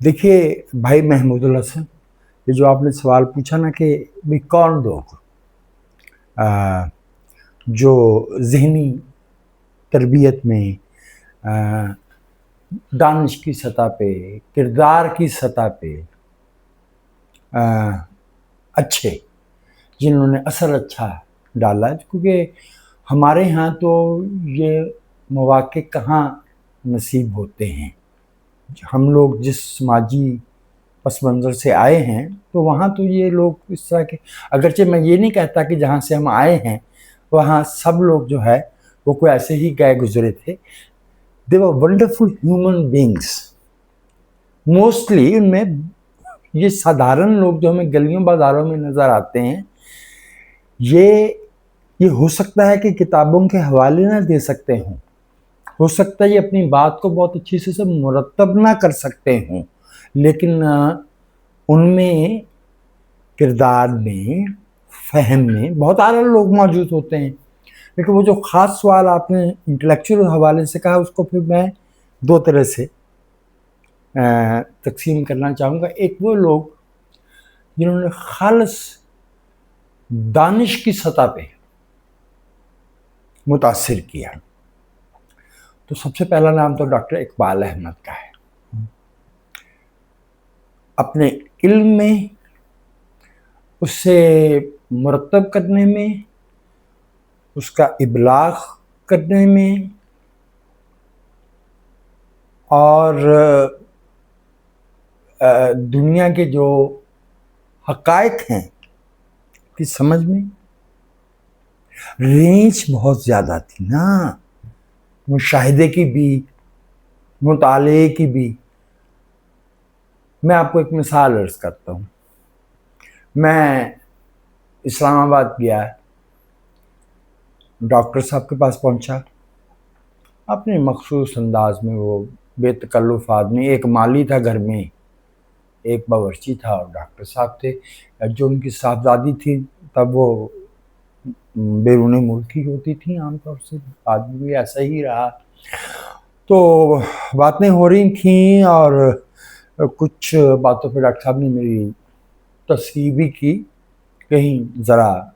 देखिए भाई महमूदुल हसन, ये जो आपने सवाल पूछा ना कि भी कौन लोग जो ज़हनी तरबियत में, दानिश की सतह पे, किरदार की सतह पे अच्छे, जिन्होंने असर अच्छा डाला, क्योंकि हमारे यहाँ तो ये मौक़े कहाँ नसीब होते हैं। हम लोग जिस समाजी पस मंज़र से आए हैं तो वहाँ तो ये लोग इस तरह के, अगरचे मैं ये नहीं कहता कि जहाँ से हम आए हैं वहाँ सब लोग जो है वो कोई ऐसे ही गए गुजरे थे। दे वर वंडरफुल ह्यूमन बींग्स। मोस्टली उनमें ये साधारण लोग जो हमें गलियों बाज़ारों में नज़र आते हैं, ये हो सकता है कि किताबों के हवाले ना दे सकते हों, हो सकता है ये अपनी बात को बहुत अच्छी से सब मुरतब ना कर सकते हों, लेकिन उनमें किरदार में, फ़हम में बहुत आला लोग मौजूद होते हैं। लेकिन वो जो ख़ास सवाल आपने इंटेलेक्चुअल हवाले से कहा, उसको फिर मैं दो तरह से तकसीम करना चाहूँगा। एक वो लोग जिन्होंने खालिस दानिश की सतह पे मुतासिर किया, तो सबसे पहला नाम तो डॉक्टर इकबाल अहमद का है। अपने इल्म में उससे मुरतब करने में, उसका इबलाग करने में और दुनिया के जो हक़ाइक़ हैं की समझ में रेंज बहुत ज़्यादा थी ना, मुशाहिदे की भी, मुताले की भी। मैं आपको एक मिसाल अर्ज़ करता हूँ। मैं इस्लामाबाद गया, डॉक्टर साहब के पास पहुँचा, अपने मखसूस अंदाज में वो बेतकल्लुफ़ आदमी, एक माली था घर में, एक बावर्ची था और डॉक्टर साहब थे। जो उनकी साहबजादी थी तब वो बैरून मुल्क की होती थी आमतौर से, आदमी भी ऐसा ही रहा। तो बातें हो रही थीं और कुछ बातों पे डॉक्टर साहब ने मेरी तस्कीर भी की, कहीं ज़रा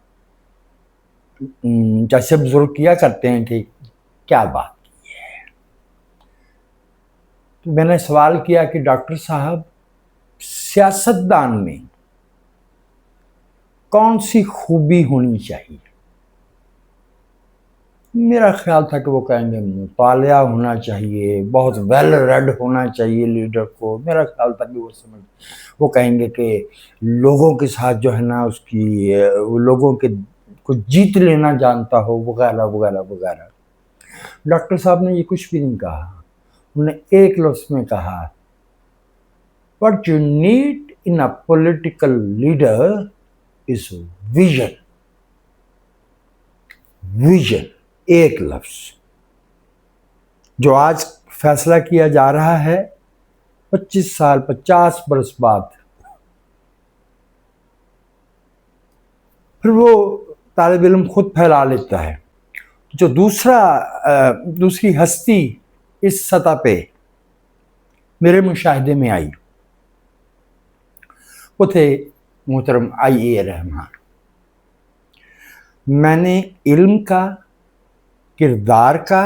जैसे बुजुर्ग किया करते हैं, ठीक क्या बात की है। तो मैंने सवाल किया कि डॉक्टर साहब, सियासतदान में कौन सी खूबी होनी चाहिए? मेरा ख्याल था कि वो कहेंगे मुतालिया होना चाहिए, बहुत वेल रेड होना चाहिए लीडर को। मेरा ख्याल था कि वो कहेंगे कि लोगों के साथ जो है ना उसकी, वो लोगों के को जीत लेना जानता हो, वगैरह वगैरह वगैरह। डॉक्टर साहब ने ये कुछ भी नहीं कहा। उन्होंने एक लफ्ज़ में कहा, what you need in a political leader is vision. Vision, एक लफ्ज़ जो आज फैसला किया जा रहा है 25 साल 50 बरस बाद, फिर वो तालिब इल्म खुद फैला लेता है। जो दूसरी हस्ती इस सतह पे मेरे मुशाहिदे में आई, वो थे मोहतरम IA रहमान। मैंने इल्म का, किरदार का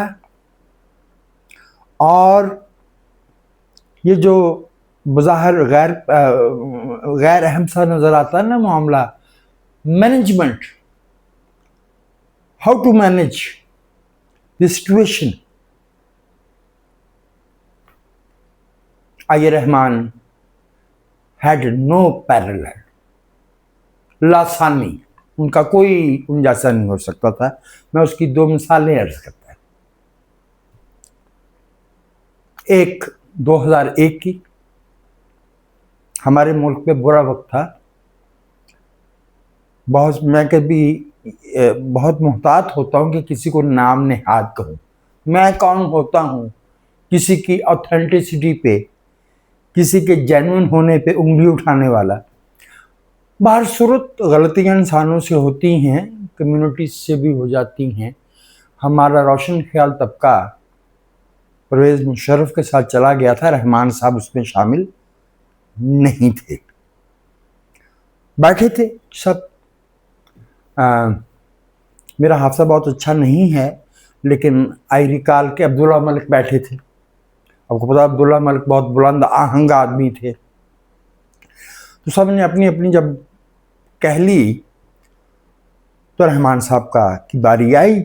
और ये जो बज़ाहिर गैर अहम सा नज़र आता है ना मामला, management, how to manage the situation, IA Rahman had no parallel. लासानी, उनका कोई उन जैसा नहीं हो सकता था। मैं उसकी दो मिसालें अर्ज करता हूँ। एक 2001 की, हमारे मुल्क पे बुरा वक्त था। मैं कभी बहुत मुहतात होता हूँ कि किसी को नाम नेहाद कहूँ। मैं कौन होता हूँ किसी की ऑथेंटिसिटी पे, किसी के जेन्युइन होने पे उंगली उठाने वाला। बाहर सूरत गलतियाँ इंसानों से होती हैं, कम्युनिटी से भी हो जाती हैं। हमारा रोशन ख्याल तबका परवेज़ मुशर्रफ के साथ चला गया था, रहमान साहब उसमें शामिल। नहीं थे, बैठे थे सब। मेरा हाफजा बहुत अच्छा नहीं है, लेकिन आई रिकॉल के अब्दुल्ला मलिक बैठे थे। आपको पता, अब्दुल्ला मलिक बहुत बुलंद आहंग आदमी थे। तो सब ने अपनी अपनी जब कह ली, तो रहमान साहब की बारी आई।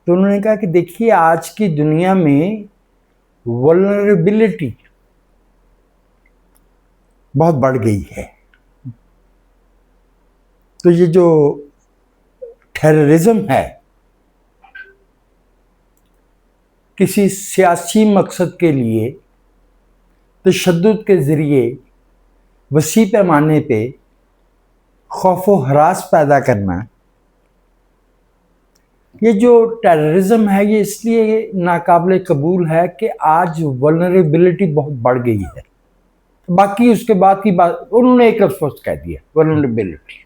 तो उन्होंने कहा कि देखिए, आज की दुनिया में वल्नरेबिलिटी बहुत बढ़ गई है। तो ये जो टेररिज्म है, किसी सियासी मकसद के लिए तशद्दुद के ज़रिए वसी पैमाने पे खौफ व हरास पैदा करना, ये जो टेररिज्म है, ये इसलिए नाकाबिल कबूल है कि आज वल्नरेबिलिटी बहुत बढ़ गई है। बाकी उसके बाद की बात, उन्होंने एक लफ्ज़ कह दिया, वल्नरेबिलिटी।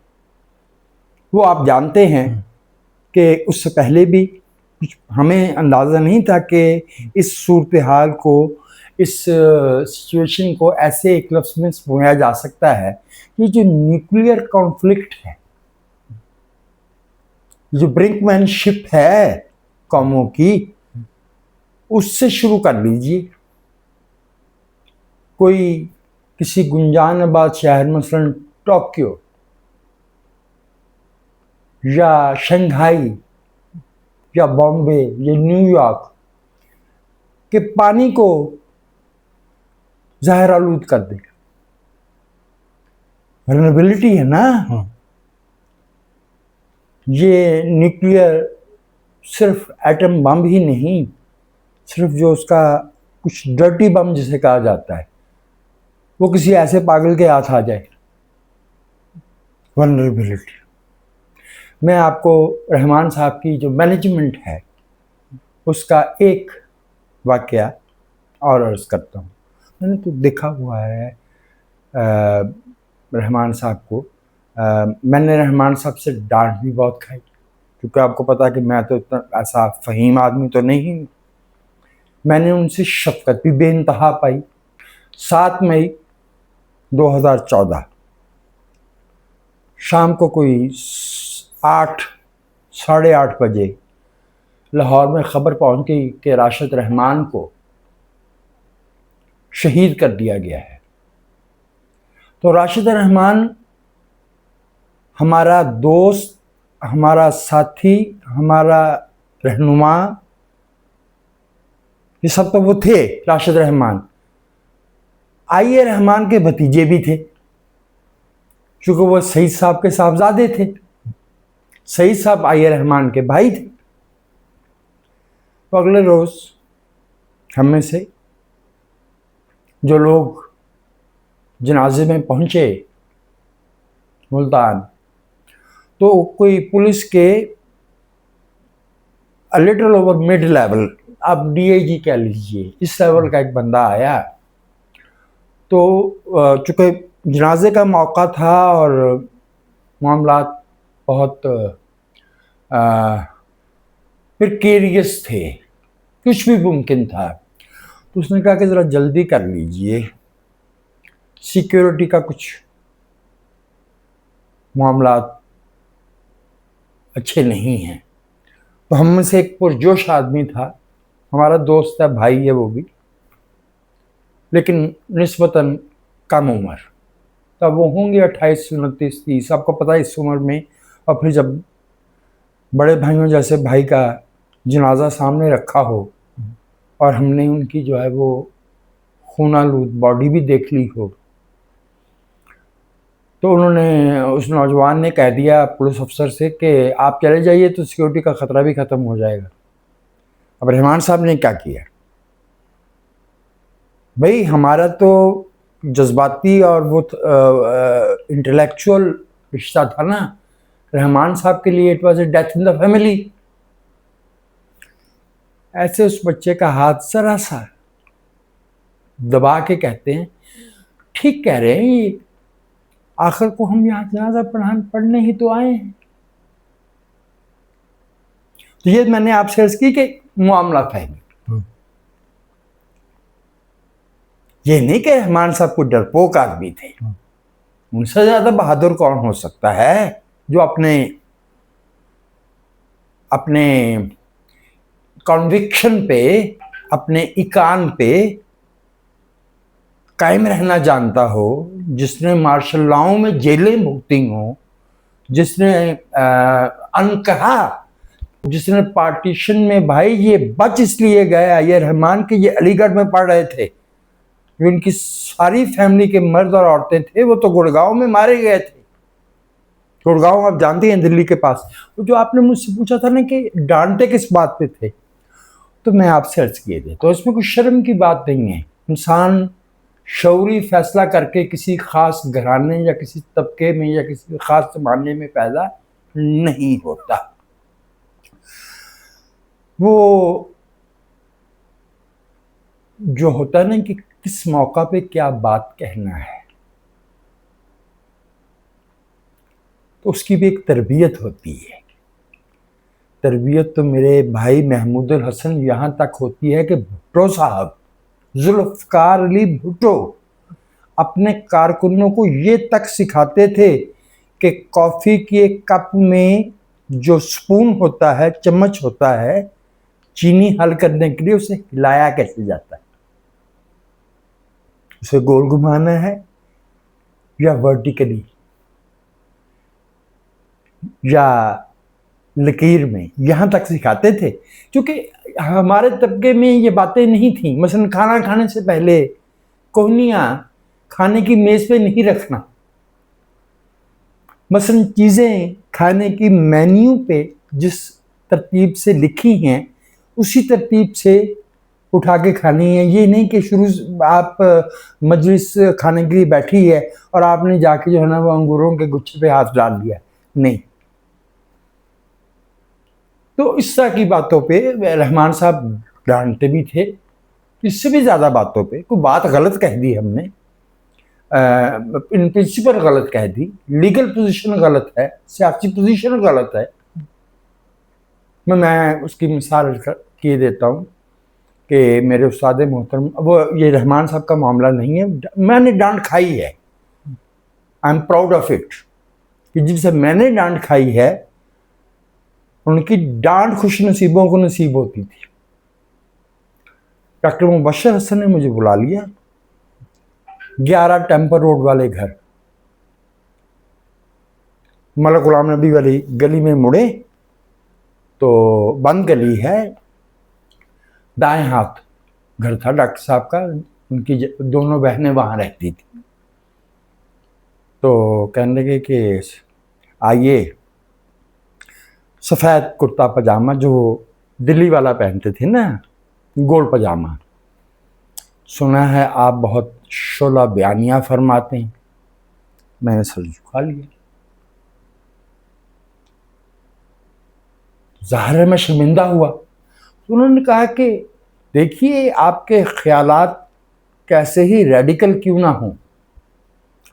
वो आप जानते हैं कि उससे पहले भी कुछ हमें अंदाज़ा नहीं था कि इस सूरत हाल को, इस सिचुएशन को ऐसे एक लफ्ज़ में समझाया जा सकता है कि जो न्यूक्लियर कॉन्फ्लिक्ट है, जो ब्रिंकमैनशिप है कौमों की, उससे शुरू कर लीजिए। कोई किसी गुंजानाबाद शहर, मसलन टोक्यो या शंघाई या बॉम्बे या न्यूयॉर्क के पानी को जहर आलूद कर दे, वल्नरेबिलिटी है ना। ये न्यूक्लियर सिर्फ एटम बम ही नहीं, सिर्फ जो उसका कुछ डर्टी बम जिसे कहा जाता है, वो किसी ऐसे पागल के हाथ आ जाए, वल्नरेबिलिटी। मैं आपको रहमान साहब की जो मैनेजमेंट है उसका एक वाकया और अर्ज करता हूँ। मैंने तो देखा हुआ है रहमान साहब को। मैंने रहमान साहब से डांट भी बहुत खाई, क्योंकि आपको पता है कि मैं तो इतना ऐसा फ़हीम आदमी तो नहीं हूँ। मैंने उनसे शफ़क़त भी बेइंतहा पाई। 7 मई 2014 शाम को कोई 8 साढ़े 8 बजे लाहौर में ख़बर पहुंच गई कि राशिद रहमान को शहीद कर दिया गया है। तो राशिद रहमान हमारा दोस्त, हमारा साथी, हमारा रहनुमा, ये सब तो वो थे। राशिद रहमान आईए रहमान के भतीजे भी थे, क्योंकि वो सईद साहब के साहबजादे थे। सईद साहब आईए रहमान के भाई थे। तो अगले रोज़ हम में से जो लोग जनाजे में पहुंचे मुल्तान, तो कोई पुलिस के लिटिल ओवर मिड लेवल, आप डीआईजी कह लीजिए, इस लेवल का एक बंदा आया। तो चूँकि जनाजे का मौका था और मामलात बहुत प्रिकेरियस थे, कुछ भी मुमकिन था, तो उसने कहा कि ज़रा जल्दी कर लीजिए, सिक्योरिटी का कुछ मामलात अच्छे नहीं हैं। तो हम में से एक पुरजोश आदमी था, हमारा दोस्त है, भाई है वो भी, लेकिन निस्बतन कम उम्र, तब वो होंगे 28, 29, 30। आपको पता है इस उम्र में, और फिर जब बड़े भाइयों जैसे भाई का जनाजा सामने रखा हो और हमने उनकी जो है वो खूनालूद बॉडी भी देख ली हो, तो उन्होंने, उस नौजवान ने कह दिया पुलिस अफसर से कि आप चले जाइए तो सिक्योरिटी का ख़तरा भी ख़त्म हो जाएगा। अब रहमान साहब ने क्या किया, भाई हमारा तो जज्बाती और वो इंटेलेक्चुअल रिश्ता था ना। रहमान साहब के लिए it was a death in the family. ऐसे उस बच्चे का हाथ जरा सा दबा के कहते हैं, ठीक कह रहे हैं ये, आखिर को हम यहाँ जनाजा पढ़ने ही तो आए हैं। तो ये मैंने आपसे अर्ज की कि मामला था। ये नहीं कि रहमान साहब को डरपोक आदमी थे, उनसे ज्यादा बहादुर कौन हो सकता है जो अपने अपने कॉन्विक्शन पे, अपने इकान पे कायम रहना जानता हो, जिसने मार्शल लॉ में जेलें भुगती हों, जिसने अनकहा, जिसने पार्टीशन में, भाई ये बच इसलिए गया ये रहमान के, ये अलीगढ़ में पढ़ रहे थे, उनकी सारी फैमिली के मर्द और औरतें थे, वो तो गुड़गांव में मारे गए थे। गुड़गांव आप जानते हैं दिल्ली के पास। तो जो आपने मुझसे पूछा था ना कि डांटे किस बात पे थे, तो मैं आपसे अर्ज किए थे, तो इसमें कुछ शर्म की बात नहीं है। इंसान शौरी फैसला करके किसी खास घराने या किसी तबके में या किसी खास जमाने में पैदा नहीं होता। वो जो होता है ना कि किस मौका पे क्या बात कहना है, तो उसकी भी एक तरबियत होती है। तरबियत तो मेरे भाई महमूदुल हसन यहाँ तक होती है कि भुट्टो साहब, जुल्फ़कार अली भुट्टो, अपने कारकुनों को ये तक सिखाते थे कि कॉफ़ी के एक कप में जो स्पून होता है, चम्मच होता है, चीनी हल करने के लिए उसे हिलाया कैसे जाता है, उसे गोल घुमाना है या वर्टिकली या लकीर में, यहाँ तक सिखाते थे। क्योंकि हमारे तबके में ये बातें नहीं थी। मसलन खाना खाने से पहले कोहनियाँ खाने की मेज़ पे नहीं रखना, मसलन चीज़ें खाने की मेन्यू पे जिस तरतीब से लिखी हैं उसी तरतीब से उठा के खानी है। ये नहीं कि शुरू आप मजलिस खाने के लिए बैठी है और आपने जाके जो है ना वो अंगूरों के गुच्छे पे हाथ डाल दिया, नहीं। तो इस तरह की बातों पे रहमान साहब डांटते भी थे। इससे भी ज़्यादा बातों पे कोई बात गलत कह दी हमने, इन प्रिंसिपल गलत कह दी, लीगल पोजीशन गलत है, सियासी पोजीशन गलत है, मैं उसकी मिसाल किए देता हूँ कि मेरे उस्ताद मोहतरम, वो ये रहमान साहब का मामला नहीं है, मैंने डांट खाई है, I am proud of it, कि जिनसे मैंने डांट खाई है उनकी डांट खुश नसीबों को नसीब होती थी। डॉक्टर मुबशर हसन ने मुझे बुला लिया, 11 टेम्पर रोड वाले घर, मलक गुलाम नबी वाली गली में मुड़े तो बंद गली है, दाएं हाथ घर था डॉक्टर साहब का, उनकी दोनों बहनें वहाँ रहती थी। तो कहने लगे कि आइए, सफ़ेद कुर्ता पजामा जो दिल्ली वाला पहनते थे ना, गोल पजामा, सुना है आप बहुत शोला बयानियाँ फरमाते हैं। मैंने सर झुका लिया, ज़ाहिर है मैं शर्मिंदा हुआ। तो उन्होंने कहा कि देखिए आपके ख्यालात कैसे ही रेडिकल क्यों ना हों,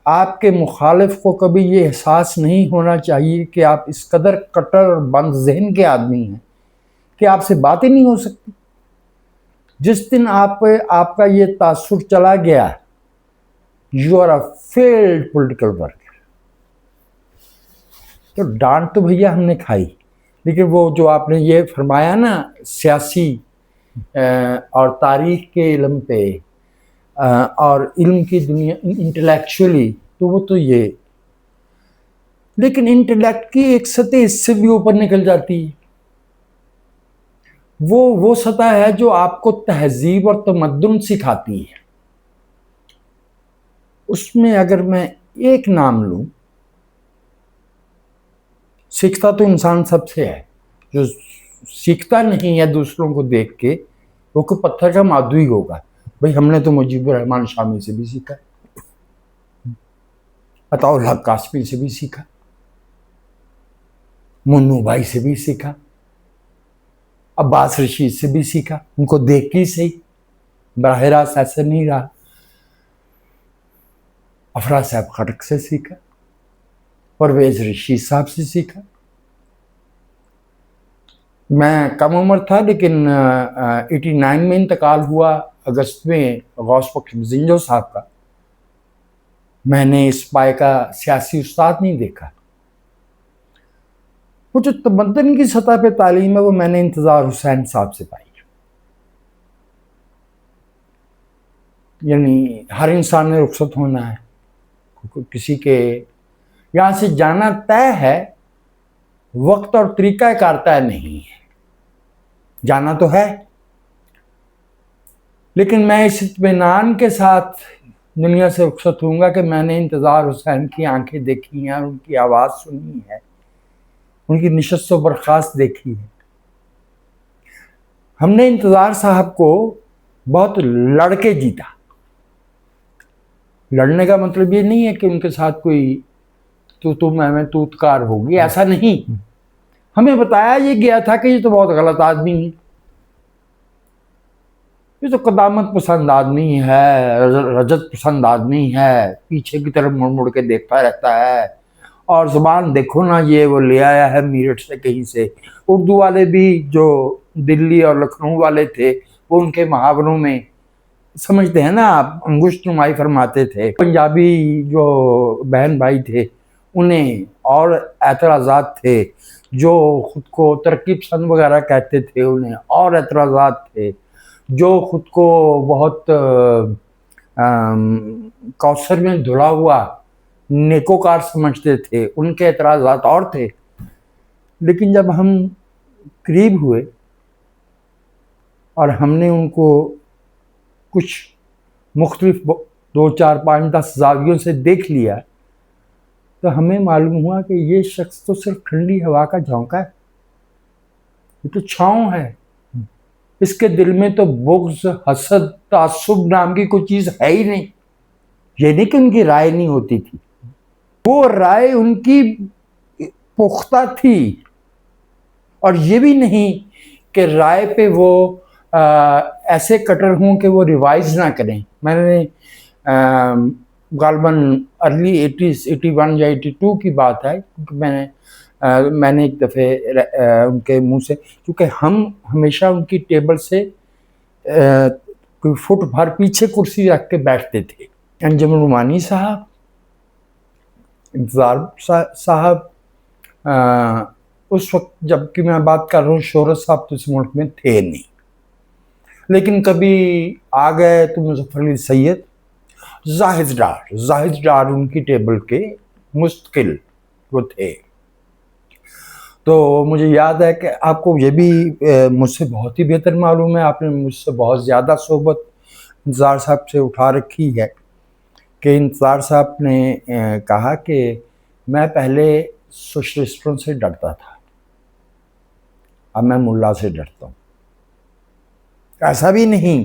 आपके मुखालिफ को कभी ये एहसास नहीं होना चाहिए कि आप इस कदर कट्टर और बंद जहन के आदमी हैं कि आपसे बात ही नहीं हो सकती। जिस दिन आपका ये तासुर चला गया, you are a failed political worker. तो डांट तो भैया हमने खाई, लेकिन वो जो आपने ये फरमाया ना सियासी और तारीख के इल्म पे और इल्म की दुनिया इंटेलेक्चुअली, तो वो तो ये, लेकिन इंटेलेक्ट की एक सतह इससे भी ऊपर निकल जाती है। वो सतह है जो आपको तहजीब और तमद्दुन सिखाती है। उसमें अगर मैं एक नाम लूं, सीखता तो इंसान सबसे है, जो सीखता नहीं है दूसरों को देख के वो कोई पत्थर का मादू ही होगा। भाई हमने तो मुजीबुर रहमान शामी से भी सीखा, अताउल हक कासमी से भी सीखा, मुन्नू भाई से भी सीखा, अब्बास रशीद से भी सीखा, उनको देख के ही सही, बराह रास्त ऐसा नहीं रहा। अफरा साहब खटक से सीखा, परवेज रशीद साहब से सीखा, मैं कम उम्र था, लेकिन 89 में इंतकाल हुआ, अगस्त में, गौस बख्श जिंजो साहब का। मैंने इस पाए का सियासी उस्ताद नहीं देखा। वो जो तमद्दुन की सतह पे तालीम है वो मैंने इंतज़ार हुसैन साहब से पाई। यानी हर इंसान ने रुखसत होना है, किसी के यहाँ से जाना तय है, वक्त और तरीका कार तय नहीं है। जाना तो है, लेकिन मैं इस इत्मीनान के साथ दुनिया से रुखसत होऊंगा कि मैंने इंतज़ार हुसैन की आंखें देखी हैं, उनकी आवाज़ सुनी है, उनकी निशस्त व बर्खास्त देखी है। हमने इंतज़ार साहब को बहुत लड़के जीता। लड़ने का मतलब ये नहीं है कि उनके साथ कोई तू मैं तूतकार होगी, ऐसा नहीं। हमें बताया ये गया था कि ये तो बहुत गलत आदमी है, ये तो कदामत पसंद आदमी है, रजत पसंद आदमी है, पीछे की तरफ मुड़ मुड़ के देखता रहता है, और जुबान देखो ना, ये वो ले आया है मीरठ से कहीं से। उर्दू वाले भी जो दिल्ली और लखनऊ वाले थे वो उनके मुहावरों में समझते हैं ना आप, अंगुष्ठ नुमाई फरमाते थे। पंजाबी जो बहन भाई थे उन्हें और एतराज़ात थे, जो खुद को तरक्की पसंद वगैरह कहते थे उन्हें और एतराज़ात थे, जो खुद को बहुत कौसर में धुला हुआ नेकोकार समझते थे उनके एतराज़ात और थे। लेकिन जब हम करीब हुए और हमने उनको कुछ मुख्तलिफ 2, 4, 5, 10 ज़ावियों से देख लिया तो हमें मालूम हुआ कि ये शख्स तो सिर्फ ठंडी हवा का झोंका है, ये तो छाँव है। इसके दिल में तो बुग़्ज़, हसद, तासुब नाम की कोई चीज़ है ही नहीं। ये नहीं कि उनकी राय नहीं होती थी, वो राय उनकी पुख्ता थी, और ये भी नहीं कि राय पे वो ऐसे कटर हों कि वो रिवाइज ना करें। मैंने गालबन अर्ली 80s 81 या 82 की बात है, क्योंकि मैंने एक दफ़े उनके मुंह से, क्योंकि हम हमेशा उनकी टेबल से कोई फुट भर पीछे कुर्सी रख के बैठते थे। अंजुम रुमानी साहब, इंतज़ार साहब, उस वक्त जबकि मैं बात कर रहा हूँ, शोहरत साहब तो इस मुल्क में थे नहीं, लेकिन कभी आ गए तो मुज़फ़्फ़र अली सैयद, जाहिद डार उनकी टेबल के मुस्तकिल वो थे। तो मुझे याद है कि आपको ये भी मुझसे बहुत ही बेहतर मालूम है, आपने मुझसे बहुत ज़्यादा सोहबत इंतज़ार साहब से उठा रखी है, कि इंतज़ार साहब ने कहा कि मैं पहले सोशलिस्टों से डरता था, अब मैं मुल्ला से डरता हूँ। ऐसा भी नहीं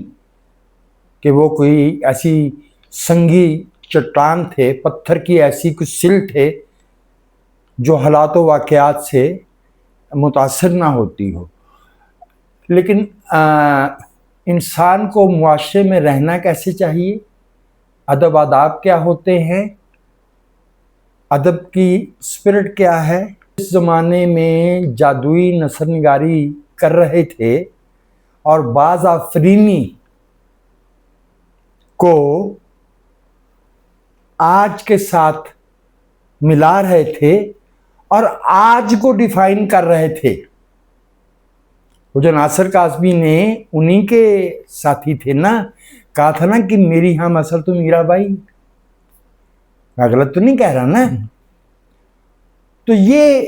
कि वो कोई ऐसी संगी चट्टान थे, पत्थर की ऐसी कुछ सिल थे जो हालात व वाक़यात से मुतासिर ना होती हो। लेकिन इंसान को मुआशरे में रहना कैसे चाहिए, अदब आदाब क्या होते हैं, अदब की स्पिरिट क्या है। इस ज़माने में जादुई नसरनिगारी कर रहे थे और बाज़ आफरीनी को आज के साथ मिला रहे थे और आज को डिफाइन कर रहे थे। वो जो नासिर काज़मी ने, उन्हीं के साथी थे ना, कहा था ना कि मेरी हम असर तो मीराबाई। मैं गलत तो नहीं कह रहा ना। तो ये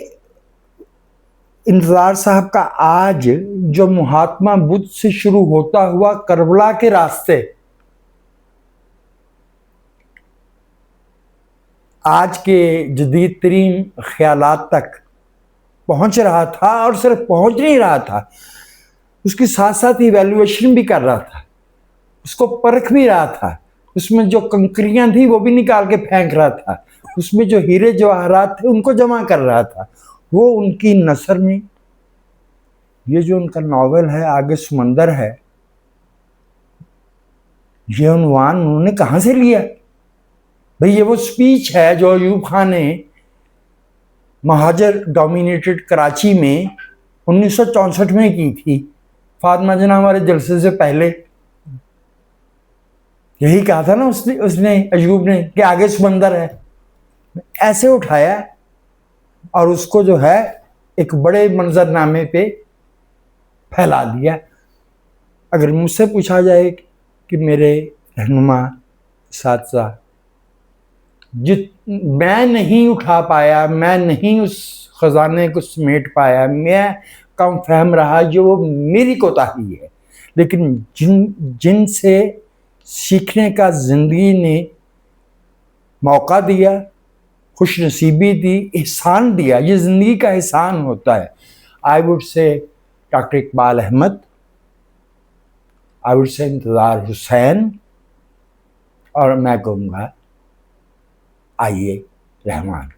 इंतज़ार साहब का आज जो महात्मा बुद्ध से शुरू होता हुआ करबला के रास्ते आज के जदीद तरीन ख्यालात तक पहुंच रहा था, और सिर्फ पहुंच नहीं रहा था, उसके साथ साथ इवैल्यूएशन भी कर रहा था, उसको परख भी रहा था, उसमें जो कंकरियां थी वो भी निकाल के फेंक रहा था, उसमें जो हीरे जवाहरात थे उनको जमा कर रहा था। वो उनकी नसर में ये जो उनका नावल है आगे समंदर है, ये उन्वान उन्होंने कहाँ से लिया भाई? ये वो स्पीच है जो अयूब खान ने महाजर डोमिनेटेड कराची में 1964 में की थी, फातिमा जना हमारे जलसे से पहले। यही कहा था ना उसने अयूब ने कि आगे समंदर है। ऐसे उठाया और उसको जो है एक बड़े मंजरनामे पे फैला दिया। अगर मुझसे पूछा जाए कि मेरे रहनुमा साथ जित मैं नहीं उठा पाया, मैं नहीं उस खजाने को समेट पाया, मैं कम फहम रहा, जो वो मेरी कोताही है। लेकिन जिनसे सीखने का जिंदगी ने मौका दिया, खुश नसीबी दी, एहसान दिया, ये जिंदगी का एहसान होता है। I would say doctor Iqbal Ahmad, I would say Intezar Hussain, और मैं कहूँगा आइए रहमान।